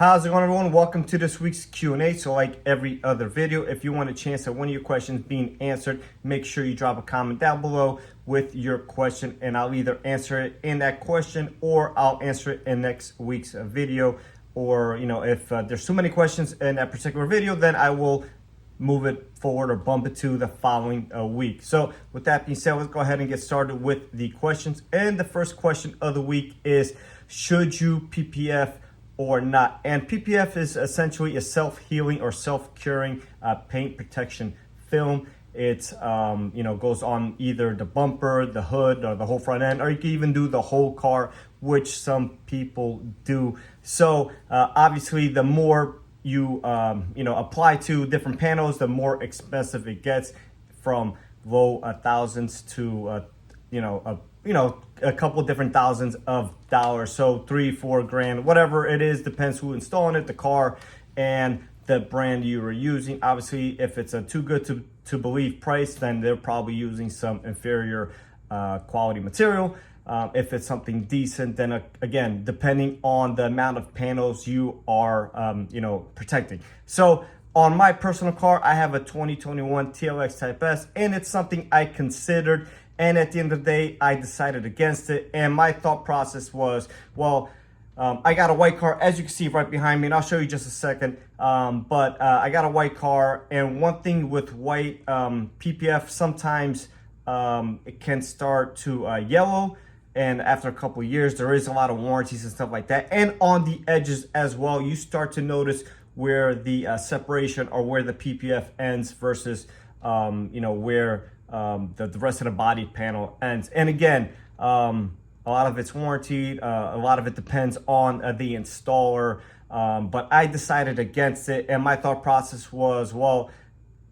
How's it going, everyone? Welcome to this week's Q&A. So like every other video, if you want a chance at one of your questions being answered, make sure you drop a comment down below with your question, and I'll either answer it in that question or I'll answer it in next week's video. Or, if there's too many questions in that particular video, then I will move it forward or bump it to the following week. So with that being said, let's go ahead and get started with the questions. And the first question of the week is, should you PPF or not? And PPF is essentially a self-healing or self-curing paint protection film. It's goes on either the bumper, the hood, or the whole front end, or you can even do the whole car, which some people do. So obviously, the more you apply to different panels, the more expensive it gets, from low thousands to a couple different thousands of dollars. So $3-4 grand, whatever it is, depends who installing it, the car, and the brand you are using. Obviously, if it's a too good to believe price, then they're probably using some inferior quality material. If it's something decent, then again, depending on the amount of panels you are protecting. So on my personal car, I have a 2021 TLX Type S, and it's something I considered. And at the end of the day, I decided against it. And my thought process was, I got a white car, as you can see right behind me, and I'll show you just a second. But I got a white car, and one thing with white PPF, sometimes it can start to yellow. And after a couple of years, there is a lot of warranties and stuff like that. And on the edges as well, you start to notice where the separation or where the PPF ends versus, where the rest of the body panel ends. And again, a lot of it's warranted, a lot of it depends on the installer, but I decided against it. And my thought process was,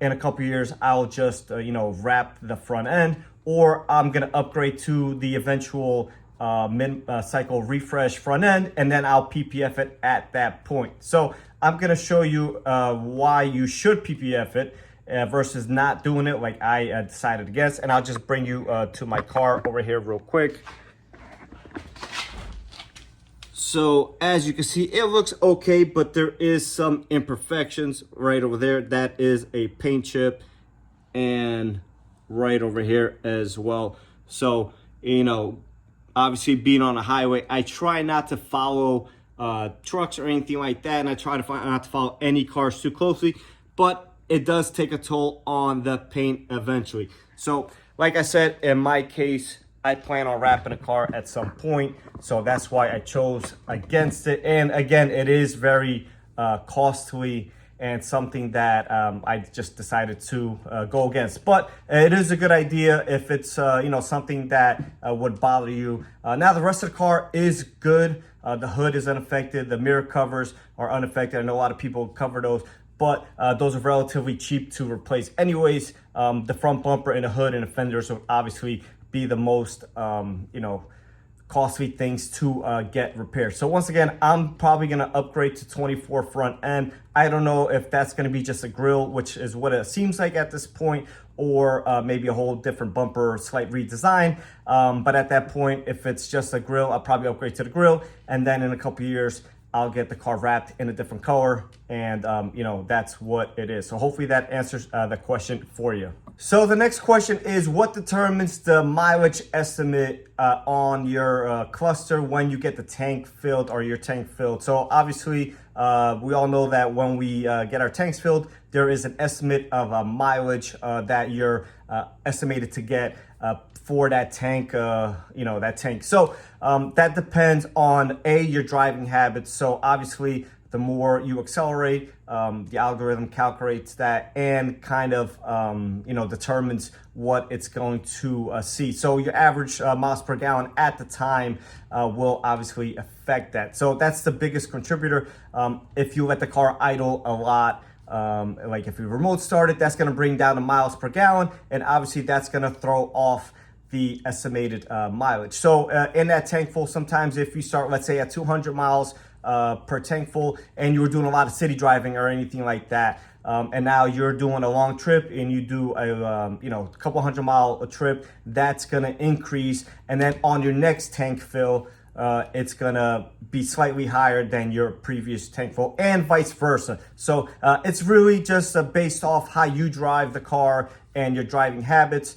in a couple of years, I'll just wrap the front end, or I'm gonna upgrade to the eventual mid-cycle refresh front end, and then I'll PPF it at that point. So I'm gonna show you why you should PPF it versus not doing it like I decided against. And I'll just bring you to my car over here real quick. So as you can see, it looks okay, but there is some imperfections right over there. That is a paint chip, and right over here as well. So, obviously being on a highway, I try not to follow trucks or anything like that, and I try to not to follow any cars too closely, but it does take a toll on the paint eventually. So like I said, in my case, I plan on wrapping a car at some point, so that's why I chose against it. And again, it is very costly and something that I just decided to go against. But it is a good idea if it's something that would bother you. Now the rest of the car is good. The hood is unaffected. The mirror covers are unaffected. I know a lot of people cover those, but those are relatively cheap to replace anyways. The front bumper and the hood and the fenders will obviously be the most costly things to get repaired. So once again, I'm probably gonna upgrade to 24 front end. I don't know if that's gonna be just a grill, which is what it seems like at this point, or maybe a whole different bumper, slight redesign. But at that point, if it's just a grill, I'll probably upgrade to the grill. And then in a couple of years, I'll get the car wrapped in a different color, and that's what it is. So hopefully that answers the question for you. So the next question is, what determines the mileage estimate on your cluster when you get the tank filled or your tank filled? So obviously, we all know that when we get our tanks filled, there is an estimate of mileage that you're estimated to get for that tank, that tank. So that depends on your driving habits. So obviously, the more you accelerate, the algorithm calculates that and kind of, determines what it's going to see. So your average miles per gallon at the time will obviously affect that. So that's the biggest contributor. If you let the car idle a lot, like if you remote start it, that's going to bring down the miles per gallon, and obviously that's going to throw off the estimated mileage. So in that tank full, sometimes if you start, let's say at 200 miles per tank full, and you were doing a lot of city driving or anything like that, and now you're doing a long trip and you do a couple 100-mile trip, that's gonna increase. And then on your next tank fill, it's gonna be slightly higher than your previous tank full, and vice versa. So it's really just based off how you drive the car and your driving habits,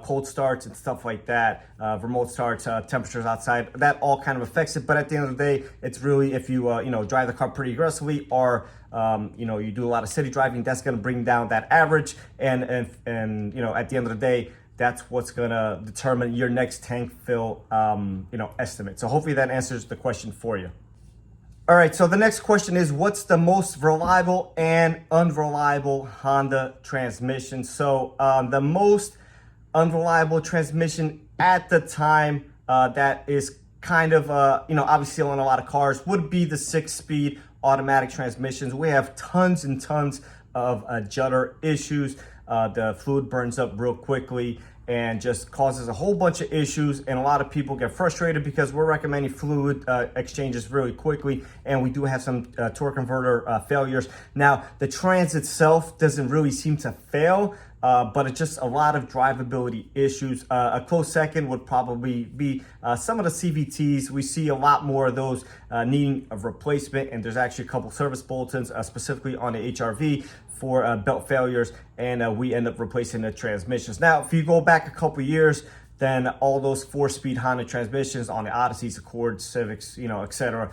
cold starts and stuff like that, remote starts, temperatures outside, that all kind of affects it. But at the end of the day, it's really if you drive the car pretty aggressively, or you do a lot of city driving, that's going to bring down that average, and at the end of the day, that's what's going to determine your next tank fill estimate. So hopefully that answers the question for you. All right, so the next question is, what's the most reliable and unreliable Honda transmission? So the most unreliable transmission at the time that is kind of, obviously on a lot of cars would be the 6-speed automatic transmissions. We have tons and tons of judder issues. The fluid burns up real quickly and just causes a whole bunch of issues, and a lot of people get frustrated because we're recommending fluid exchanges really quickly, and we do have some torque converter failures. Now, the trans itself doesn't really seem to fail, but it's just a lot of drivability issues. A close second would probably be some of the CVTs. We see a lot more of those needing a replacement, and there's actually a couple service bulletins specifically on the HRV for belt failures, and we end up replacing the transmissions. Now, if you go back a couple years, then all those 4-speed Honda transmissions on the Odysseys, Accords, Civics, etc.,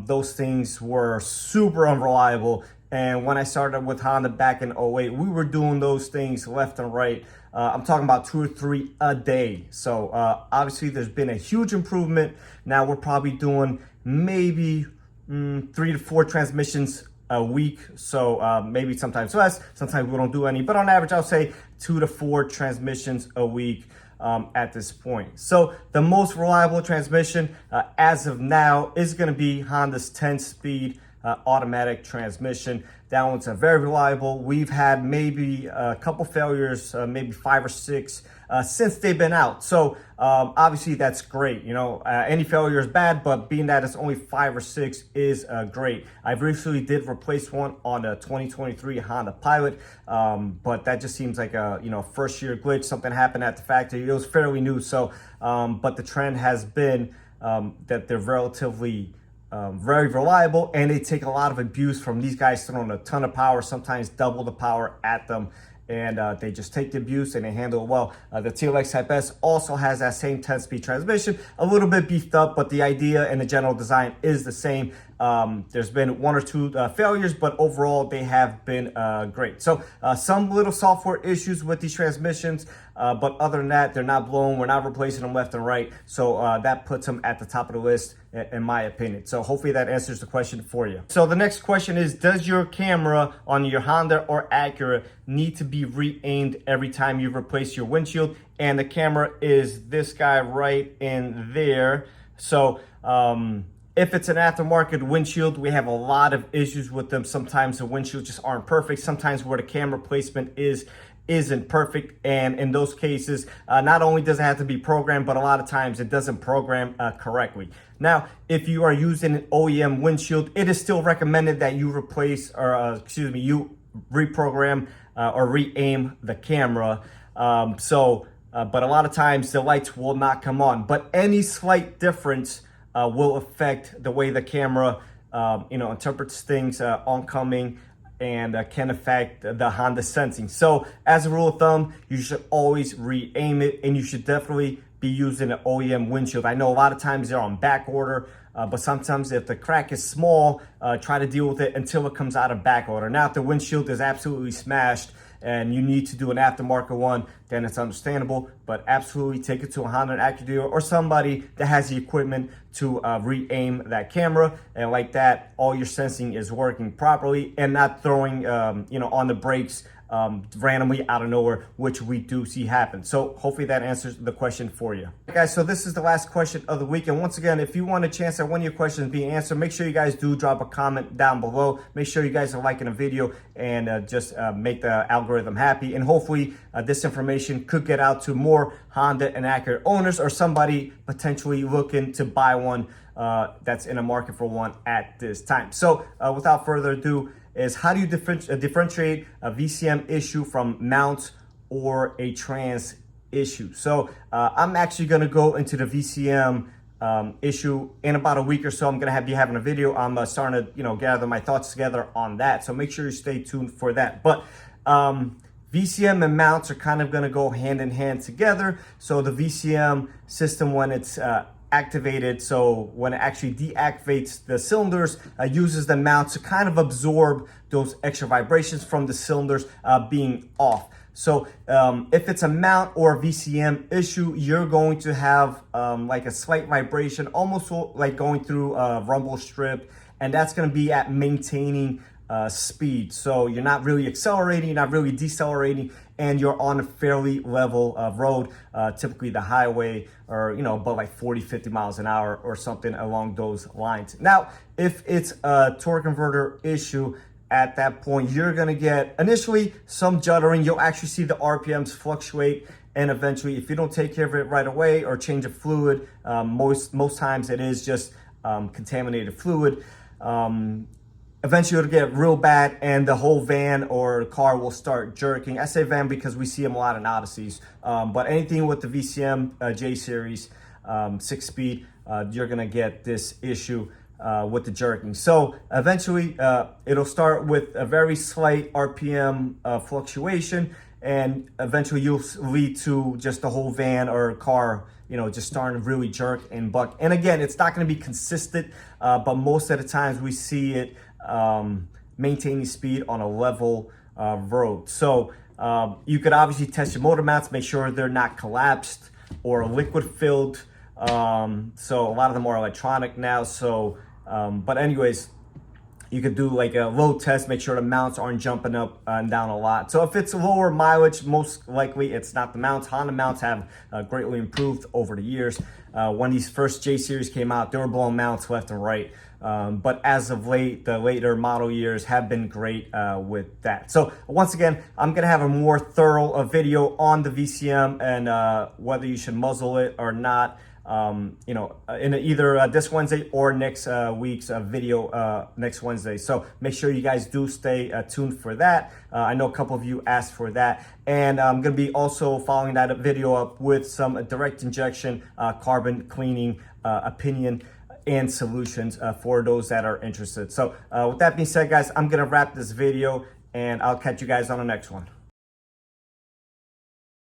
those things were super unreliable. And when I started with Honda back in 08, we were doing those things left and right. I'm talking about 2 or 3 a day. So obviously there's been a huge improvement. Now we're probably doing maybe 3 to 4 transmissions a week. So maybe sometimes less, sometimes we don't do any, but on average, I'll say 2 to 4 transmissions a week at this point. So the most reliable transmission as of now is going to be Honda's 10-speed automatic transmission. That one's very reliable. We've had maybe a couple failures, maybe 5 or 6 since they've been out. So obviously that's great. Any failure is bad, but being that it's only 5 or 6 is great. I recently did replace one on a 2023 Honda Pilot, but that just seems like a first year glitch. Something happened at the factory. It was fairly new. So, but the trend has been that they're relatively very reliable, and they take a lot of abuse from these guys throwing a ton of power, sometimes double the power at them, and they just take the abuse and they handle it well. The TLX Type S also has that same 10-speed transmission, a little bit beefed up, but the idea and the general design is the same. There's been 1 or 2 failures, but overall they have been great. So some little software issues with these transmissions, but other than that, they're not blown. We're not replacing them left and right. So that puts them at the top of the list, in my opinion. So hopefully that answers the question for you. So the next question is, does your camera on your Honda or Acura need to be re-aimed every time you replace your windshield? And the camera is this guy right in there. So if it's an aftermarket windshield, we have a lot of issues with them. Sometimes the windshields just aren't perfect. Sometimes where the camera placement isn't perfect, and in those cases, not only does it have to be programmed, but a lot of times it doesn't program correctly. Now, if you are using an OEM windshield, it is still recommended that you replace, or you reprogram or re-aim the camera. But a lot of times the lights will not come on. But any slight difference will affect the way the camera, interprets things oncoming, and can affect the Honda sensing. So as a rule of thumb, you should always re-aim it, and you should definitely be using an OEM windshield. I know a lot of times they're on back order, but sometimes if the crack is small, try to deal with it until it comes out of back order. Now, if the windshield is absolutely smashed and you need to do an aftermarket one, then it's understandable, but absolutely take it to a Honda Acura dealer or somebody that has the equipment to re-aim that camera, and like that, all your sensing is working properly and not throwing, on the brakes randomly out of nowhere, which we do see happen. So hopefully that answers the question for you. Okay, guys, so this is the last question of the week. And once again, if you want a chance at one of your questions being answered, make sure you guys do drop a comment down below. Make sure you guys are liking the video and just make the algorithm happy. And hopefully this information could get out to more Honda and Acura owners, or somebody potentially looking to buy one that's in a market for one at this time. So without further ado, is how do you differentiate a VCM issue from mount or a trans issue? So I'm actually going to go into the VCM issue in about a week or so. I'm gonna be having a video. I'm starting to gather my thoughts together on that, so make sure you stay tuned for that. But VCM and mounts are kind of going to go hand in hand together. So the VCM system, when it's activated, so when it actually deactivates the cylinders, uses the mounts to kind of absorb those extra vibrations from the cylinders being off. So if it's a mount or a VCM issue, you're going to have like a slight vibration, almost like going through a rumble strip, and that's going to be at maintaining speed. So you're not really accelerating, you're not really decelerating, and you're on a fairly level road, typically the highway, or above like 40-50 miles an hour or something along those lines. Now, if it's a torque converter issue, at that point you're going to get initially some juddering. You'll actually see the RPMs fluctuate, and eventually, if you don't take care of it right away or change the fluid, most times it is just contaminated fluid. Eventually it'll get real bad and the whole van or car will start jerking. I say van because we see them a lot in Odysseys, but anything with the VCM J series 6-speed, you're gonna get this issue with the jerking. So eventually it'll start with a very slight RPM fluctuation, and eventually you'll lead to just the whole van or car just starting to really jerk and buck. And again, it's not going to be consistent, but most of the times we see it maintaining speed on a level road. So you could obviously test your motor mounts, make sure they're not collapsed or liquid filled. So a lot of them are electronic now. So, but anyways, you could do like a load test, make sure the mounts aren't jumping up and down a lot. So if it's lower mileage, most likely it's not the mounts. Honda mounts have greatly improved over the years. When these first J series came out, they were blowing mounts left and right. But as of late, the later model years have been great with that. So once again, I'm gonna have a more thorough video on the VCM and whether you should muzzle it or not. In either this Wednesday or next week's video next Wednesday. So make sure you guys do stay tuned for that. I know a couple of you asked for that, and I'm going to be also following that video up with some direct injection carbon cleaning opinion and solutions for those that are interested. So with that being said, guys, I'm going to wrap this video, and I'll catch you guys on the next one.